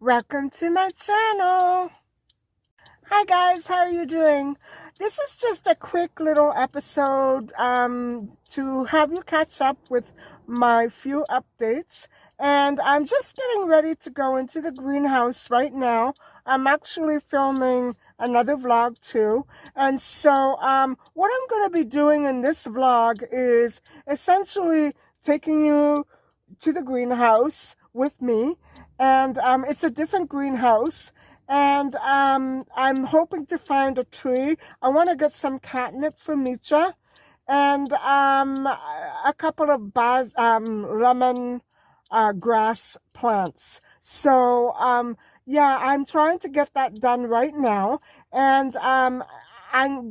Welcome to my channel. Hi guys, how are you doing? This is just a quick little episode to have you catch up with my few updates. And I'm just getting ready to go into the greenhouse right now. I'm actually filming another vlog too. And so what I'm going to be doing in this vlog is essentially taking you to the greenhouse with me. And it's a different greenhouse. And I'm hoping to find a tree. I want to get some catnip for Micha. And a couple of lemon grass plants. So yeah, I'm trying to get that done right now. And I'm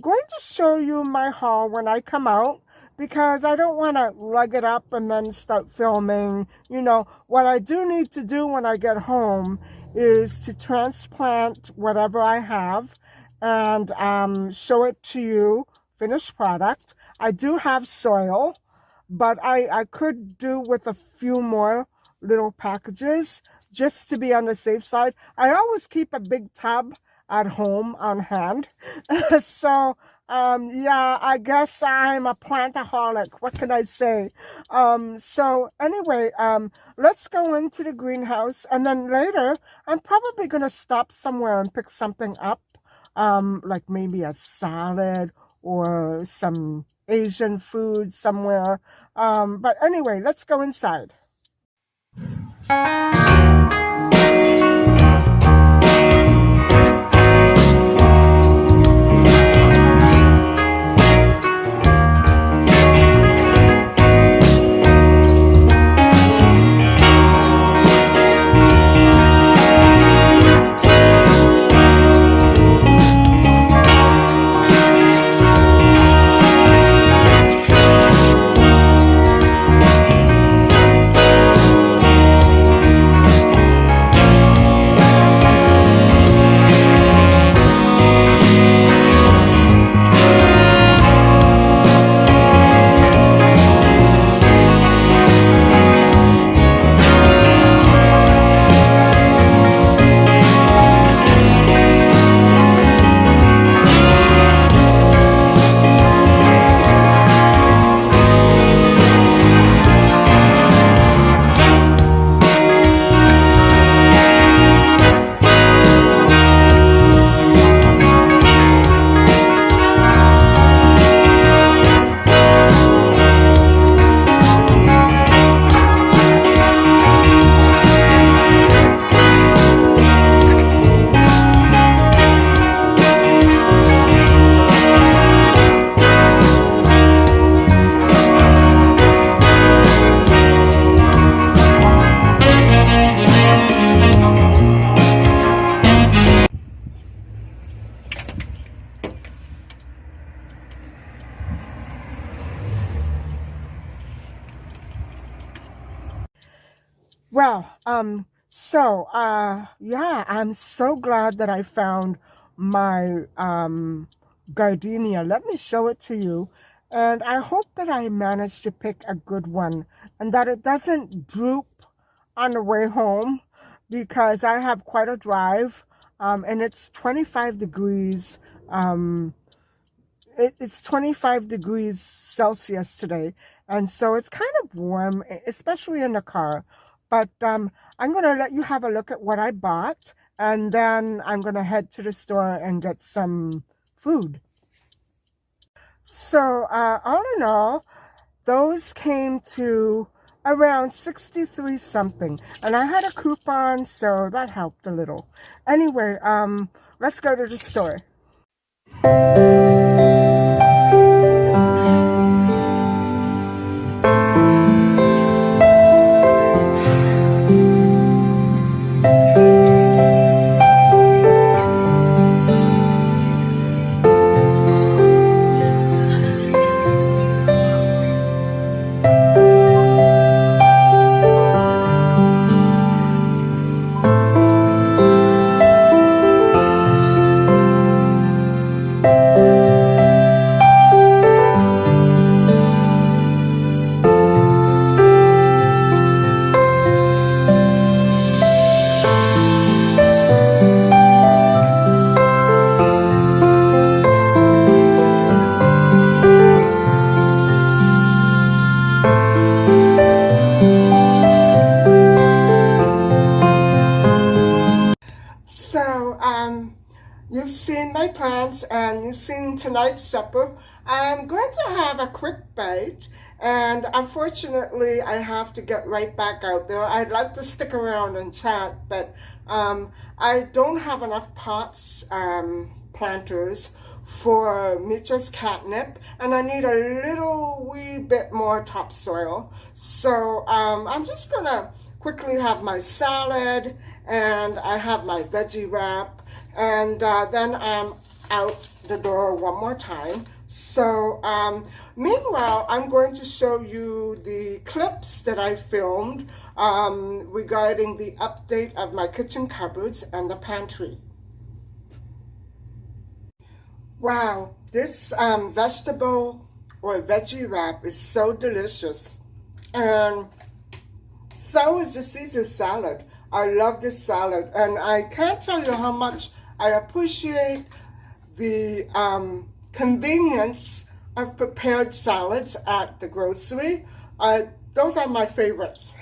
going to show you my haul when I come out, because I don't want to lug it up and then start filming. You know, what I do need to do when I get home is to transplant whatever I have and show it to you, finished product. I do have soil, but I could do with a few more little packages just to be on the safe side. I always keep a big tub at home on hand. So yeah, I guess I'm a plantaholic. What can I say? So anyway, let's go into the greenhouse, and then later I'm probably going to stop somewhere and pick something up, like maybe a salad or some Asian food somewhere. But anyway, let's go inside. Well, yeah, I'm so glad that I found my gardenia. Let me show it to you. And I hope that I managed to pick a good one and that it doesn't droop on the way home because I have quite a drive, and it's 25 degrees. It's 25 degrees Celsius today, and so it's kind of warm, especially in the car. But I'm going to let you have a look at what I bought, and then I'm going to head to the store and get some food. So all in all, those came to around 63 something, and I had a coupon, so that helped a little. Anyway, let's go to the store. So, you've seen my plants and you've seen tonight's supper. I'm going to have a quick bite, and unfortunately, I have to get right back out there. I'd like to stick around and chat, but I don't have enough pots, planters, for Mitchell's catnip, and I need a little wee bit more topsoil. So I'm just gonna quickly have my salad, and I have my veggie wrap, and then I'm out the door one more time. So meanwhile, I'm going to show you the clips that I filmed regarding the update of my kitchen cupboards and the pantry. Wow, this vegetable or veggie wrap is so delicious, and so is the Caesar salad. I love this salad, and I can't tell you how much I appreciate the convenience of prepared salads at the grocery. Those are my favorites.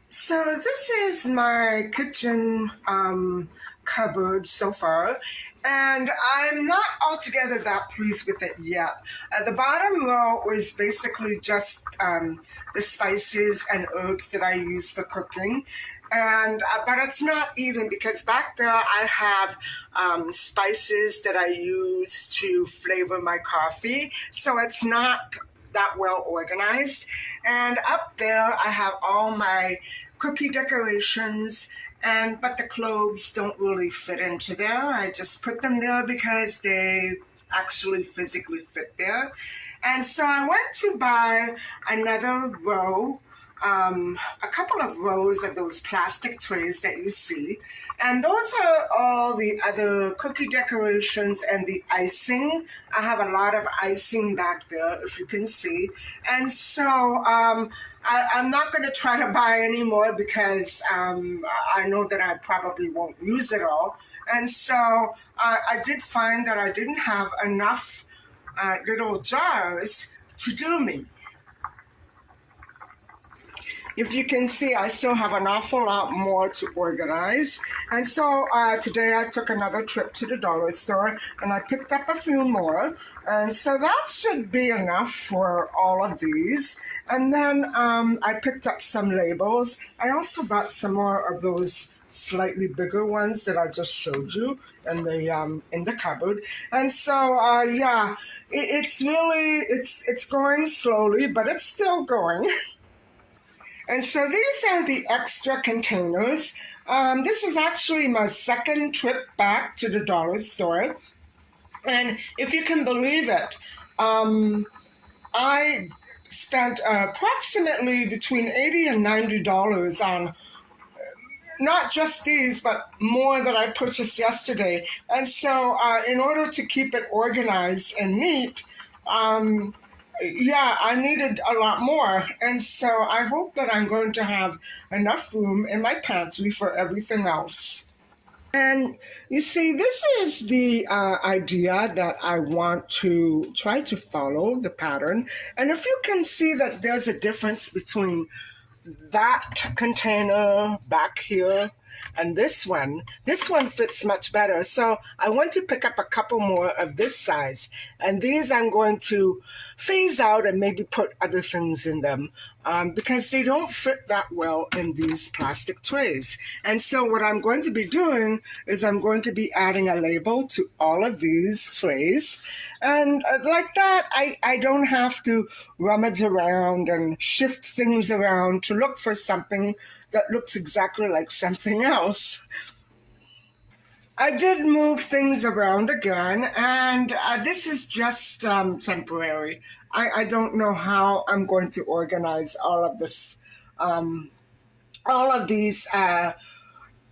So this is my kitchen cupboard so far, and I'm not altogether that pleased with it yet. The bottom row is basically just the spices and herbs that I use for cooking. And but it's not even, because back there I have spices that I use to flavor my coffee, so it's not that well organized. And up there I have all my cookie decorations, but the cloves don't really fit into there. I just put them there because they actually physically fit there. And so I went to buy another row, a couple of rows of those plastic trays that you see. And those are all the other cookie decorations and the icing. I have a lot of icing back there, if you can see. And so I'm not going to try to buy any more because I know that I probably won't use it all. And so I did find that I didn't have enough little jars to do me. If you can see, I still have an awful lot more to organize. And so today I took another trip to the dollar store and I picked up a few more. And so that should be enough for all of these. And then I picked up some labels. I also bought some more of those slightly bigger ones that I just showed you in the cupboard. And so yeah, it's going slowly, but it's still going. And so these are the extra containers. This is actually my second trip back to the dollar store. And if you can believe it, I spent approximately between $80 and $90 on not just these, but more that I purchased yesterday. And so, in order to keep it organized and neat, yeah, I needed a lot more. And so I hope that I'm going to have enough room in my pantry for everything else. And you see, this is the idea that I want to try to follow the pattern. And if you can see that there's a difference between that container back here and this one fits much better. So I want to pick up a couple more of this size, and these I'm going to phase out and maybe put other things in them because they don't fit that well in these plastic trays. And so what I'm going to be doing is I'm going to be adding a label to all of these trays, and like that I don't have to rummage around and shift things around to look for something that looks exactly like something else. I did move things around again, and this is just temporary. I don't know how I'm going to organize all of this, all of these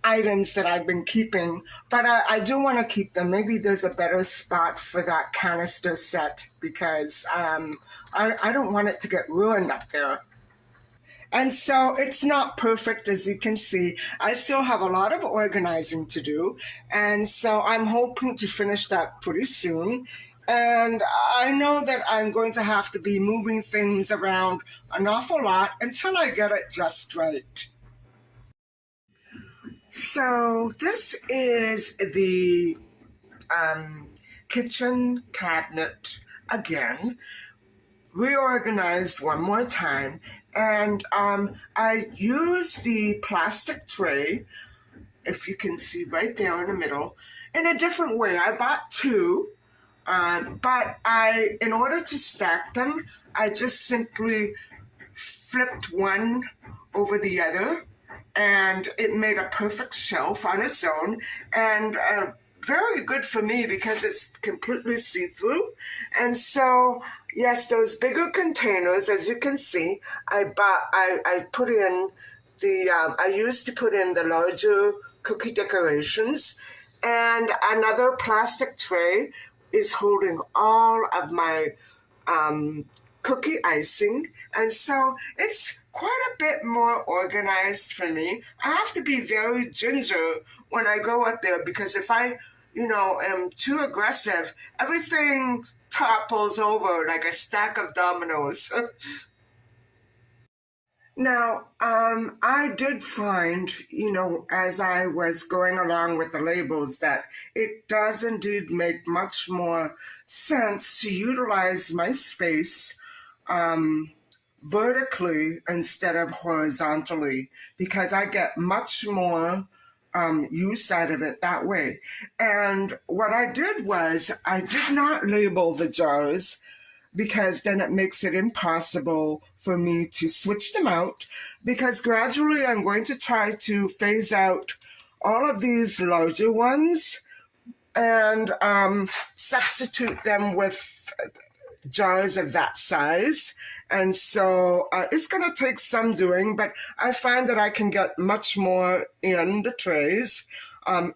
items that I've been keeping, but I do want to keep them. Maybe there's a better spot for that canister set because I don't want it to get ruined up there. And so it's not perfect, as you can see. I still have a lot of organizing to do. And so I'm hoping to finish that pretty soon. And I know that I'm going to have to be moving things around an awful lot until I get it just right. So this is the kitchen cabinet again, reorganized one more time. And I use the plastic tray, if you can see right there in the middle, in a different way. I bought two, but in order to stack them, I just simply flipped one over the other, and it made a perfect shelf on its own, and very good for me because it's completely see-through. And so, yes, those bigger containers, as you can see, I put in I used to put in the larger cookie decorations, and another plastic tray is holding all of my cookie icing, and so it's quite a bit more organized for me. I have to be very ginger when I go up there because if I am too aggressive, everything topples over like a stack of dominoes. Now, I did find, as I was going along with the labels, that it does indeed make much more sense to utilize my space vertically instead of horizontally, because I get much more use out of it that way. And what I did was I did not label the jars because then it makes it impossible for me to switch them out, because gradually I'm going to try to phase out all of these larger ones and substitute them with jars of that size. And so it's going to take some doing, but I find that I can get much more in the trays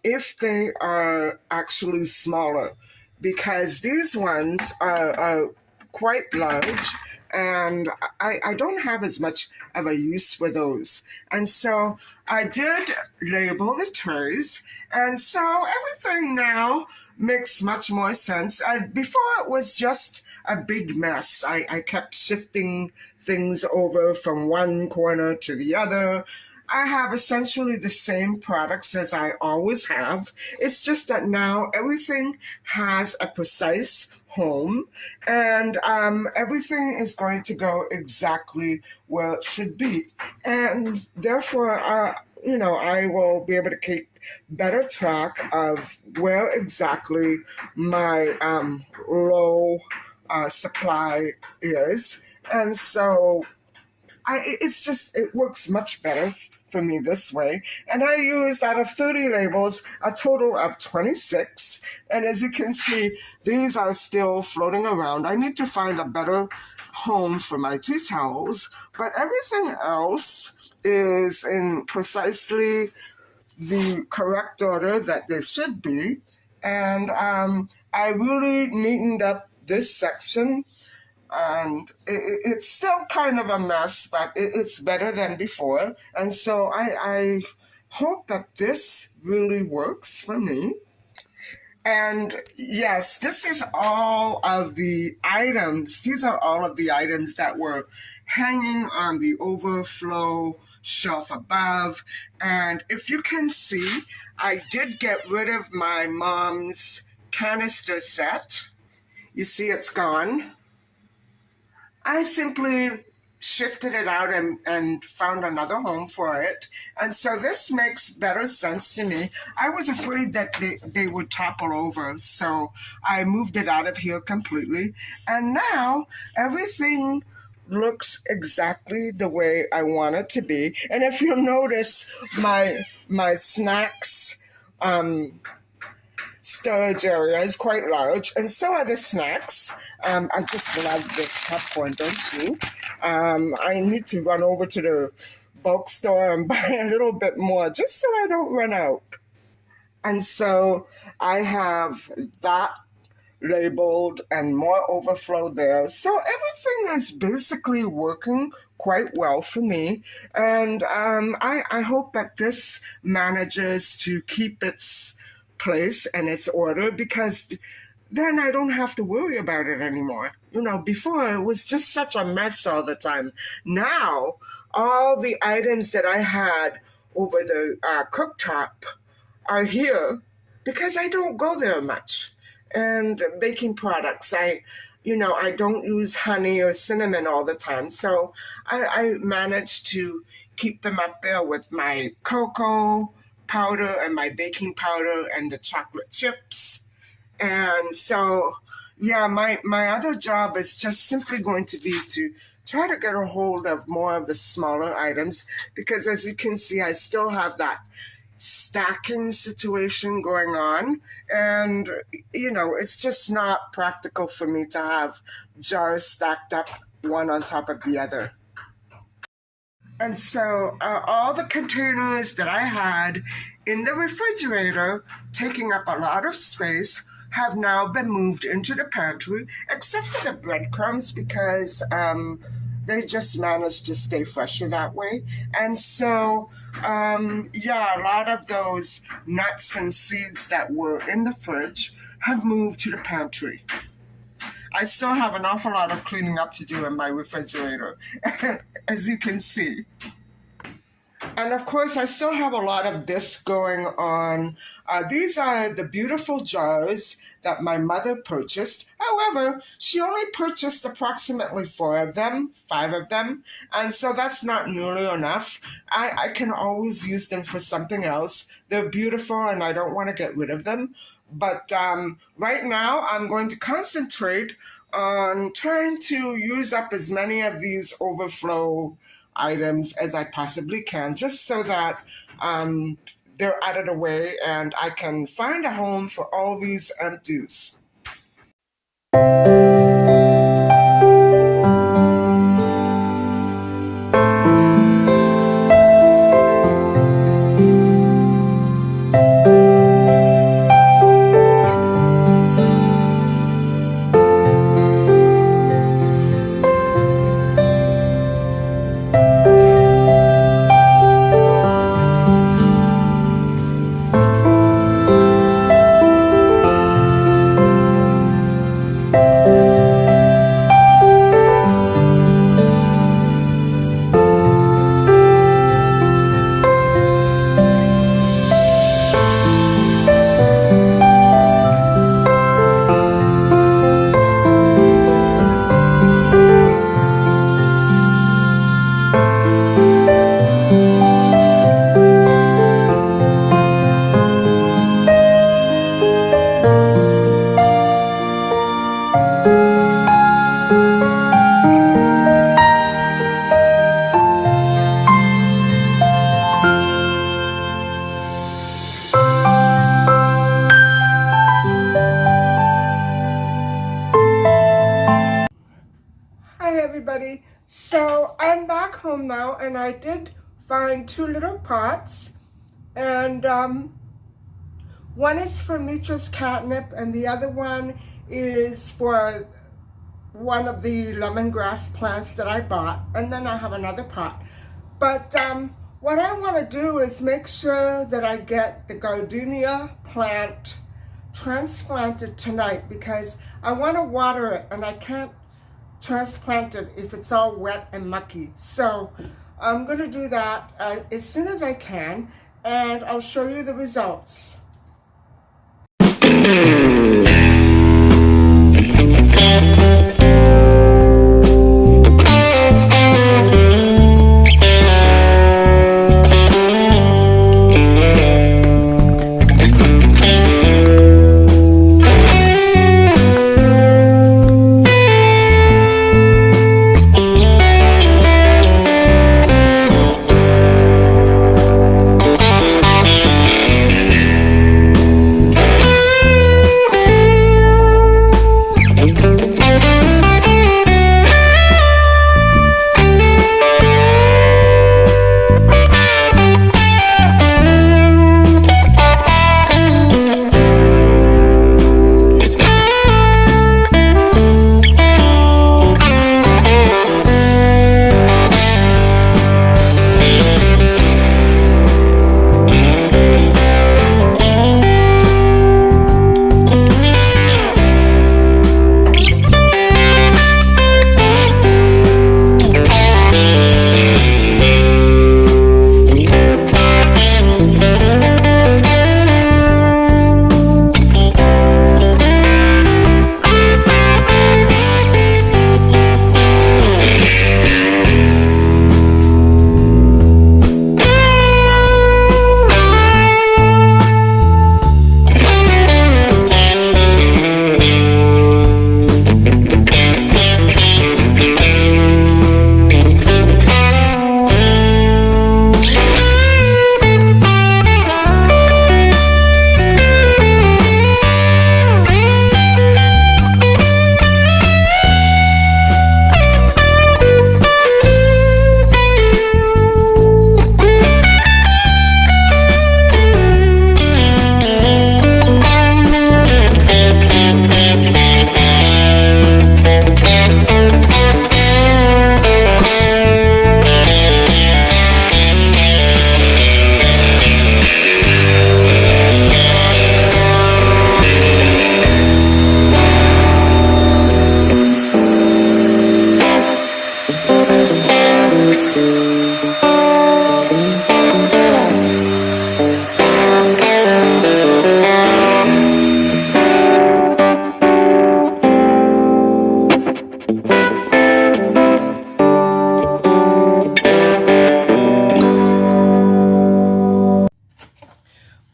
if they are actually smaller, because these ones are quite large, and I don't have as much of a use for those. And so I did label the trays, and so everything now makes much more sense. Before it was just a big mess. I kept shifting things over from one corner to the other. I have essentially the same products as I always have. It's just that now everything has a precise home, and everything is going to go exactly where it should be. And therefore, I will be able to keep better track of where exactly my low supply is. And so it works much better for me this way. And I used, out of 30 labels, a total of 26. And as you can see, these are still floating around. I need to find a better home for my tea towels, but everything else is in precisely the correct order that they should be. And I really neatened up this section, and it's still kind of a mess, but it's better than before. And so I hope that this really works for me. And yes, this is all of the items. These are all of the items that were hanging on the overflow shelf above. And if you can see, I did get rid of my mom's canister set. You see it's gone. I simply shifted it out and found another home for it. And so this makes better sense to me. I was afraid that they would topple over, so I moved it out of here completely. And now everything looks exactly the way I want it to be. And if you'll notice, my snacks storage area is quite large, and so are the snacks. I just love this popcorn, don't you? I need to run over to the bulk store and buy a little bit more just so I don't run out. And so I have that labeled and more overflow there. So everything is basically working quite well for me. And I hope that this manages to keep its place and its order, because then I don't have to worry about it anymore. You know, before it was just such a mess all the time. Now, all the items that I had over the cooktop are here because I don't go there much. And baking products, I don't use honey or cinnamon all the time. So I managed to keep them up there with my cocoa powder and my baking powder and the chocolate chips. And so, yeah, my other job is just simply going to be to try to get a hold of more of the smaller items, because as you can see, I still have that stacking situation going on. And, it's just not practical for me to have jars stacked up one on top of the other. And so all the containers that I had in the refrigerator, taking up a lot of space, have now been moved into the pantry, except for the breadcrumbs, because they just managed to stay fresher that way. And so, a lot of those nuts and seeds that were in the fridge have moved to the pantry. I still have an awful lot of cleaning up to do in my refrigerator, as you can see. And of course, I still have a lot of this going on. These are the beautiful jars that my mother purchased. However, she only purchased approximately 5 of them, and so that's not nearly enough. I can always use them for something else. They're beautiful, and I don't want to get rid of them. But right now, I'm going to concentrate on trying to use up as many of these overflow items as I possibly can, just so that they're out of the way and I can find a home for all these empties. Hi everybody. So I'm back home now, and I did find 2 little pots. And one is for Mitra's catnip, and the other one is for one of the lemongrass plants that I bought. And then I have another pot. But what I want to do is make sure that I get the gardenia plant transplanted tonight, because I want to water it and I can't transplant it if it's all wet and mucky. So I'm going to do that as soon as I can, and I'll show you the results.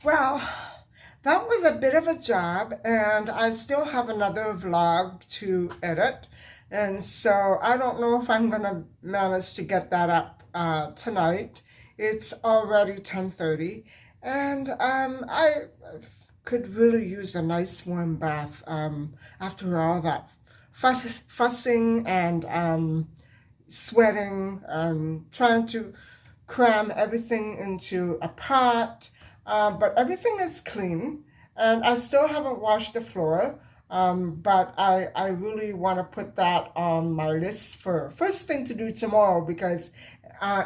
Well, that was a bit of a job, and I still have another vlog to edit, and so I don't know if I'm going to manage to get that up tonight. It's already 10:30, and I could really use a nice warm bath after all that fussing and sweating, trying to cram everything into a pot. But everything is clean, and I still haven't washed the floor, but I really want to put that on my list for first thing to do tomorrow, because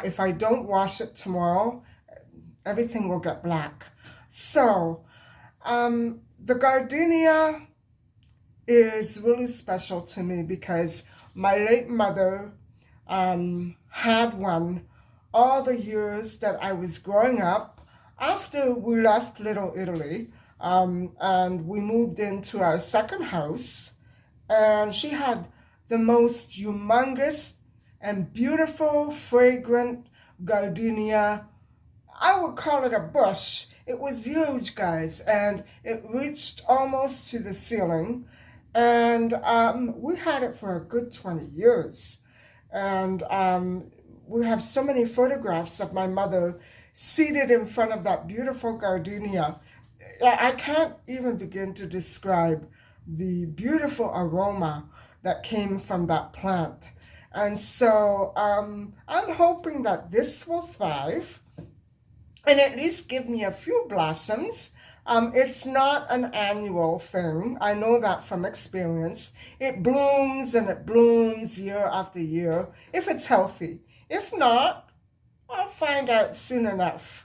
if I don't wash it tomorrow, everything will get black. So the gardenia is really special to me because my late mother had one all the years that I was growing up. After we left Little Italy, and we moved into our second house, and she had the most humongous and beautiful, fragrant gardenia. I would call it a bush. It was huge, guys, and it reached almost to the ceiling, and we had it for a good 20 years. And we have so many photographs of my mother seated in front of that beautiful gardenia. I can't even begin to describe the beautiful aroma that came from that plant. And so I'm hoping that this will thrive. and at least give me a few blossoms. It's not an annual thing. I know that from experience. It blooms and it blooms year after year if it's healthy. If not, I'll find out soon enough.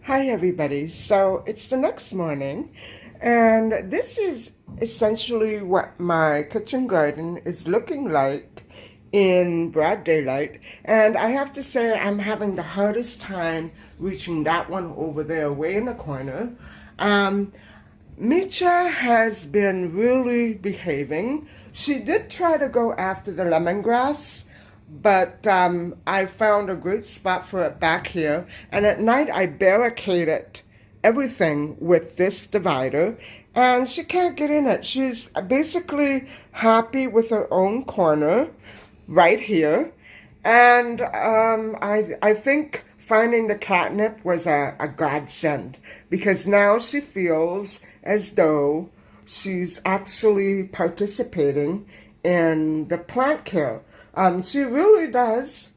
Hi everybody, so it's the next morning and this is essentially what my kitchen garden is looking like in broad daylight, and I have to say I'm having the hardest time reaching that one over there way in the corner. Micha has been really behaving. She did try to go after the lemongrass, but I found a great spot for it back here. And at night I barricaded everything with this divider, and she can't get in it. She's basically happy with her own corner right here. And I think finding the catnip was a godsend, because now she feels as though she's actually participating in the plant care. She really does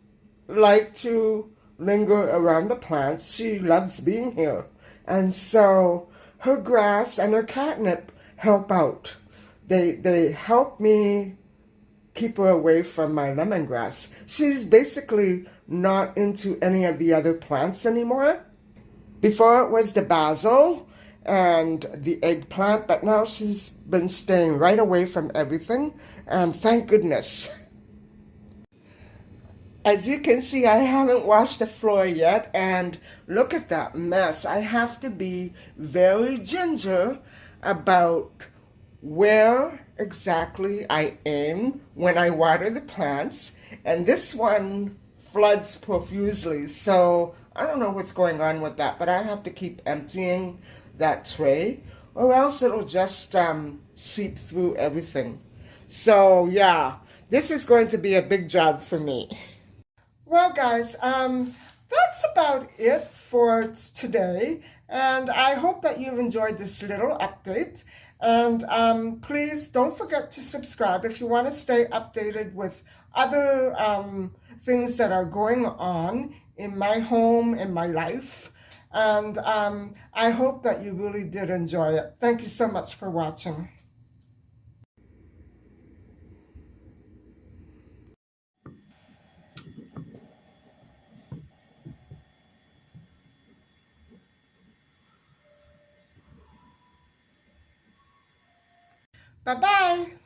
like to linger around the plants. She loves being here. And so her grass and her catnip help out. They help me keep her away from my lemongrass. She's basically not into any of the other plants anymore. Before it was the basil and the eggplant, but now she's been staying right away from everything, and thank goodness. As you can see, I haven't washed the floor yet, and look at that mess. I have to be very ginger about where exactly I aim when I water the plants, and this one floods profusely, so I don't know what's going on with that, but I have to keep emptying that tray or else it'll just seep through everything. So yeah, this is going to be a big job for me. Well, guys, that's about it for today, and I hope that you've enjoyed this little update. And please don't forget to subscribe if you want to stay updated with other things that are going on in my home, in my life. And I hope that you really did enjoy it. Thank you so much for watching. Bye-bye.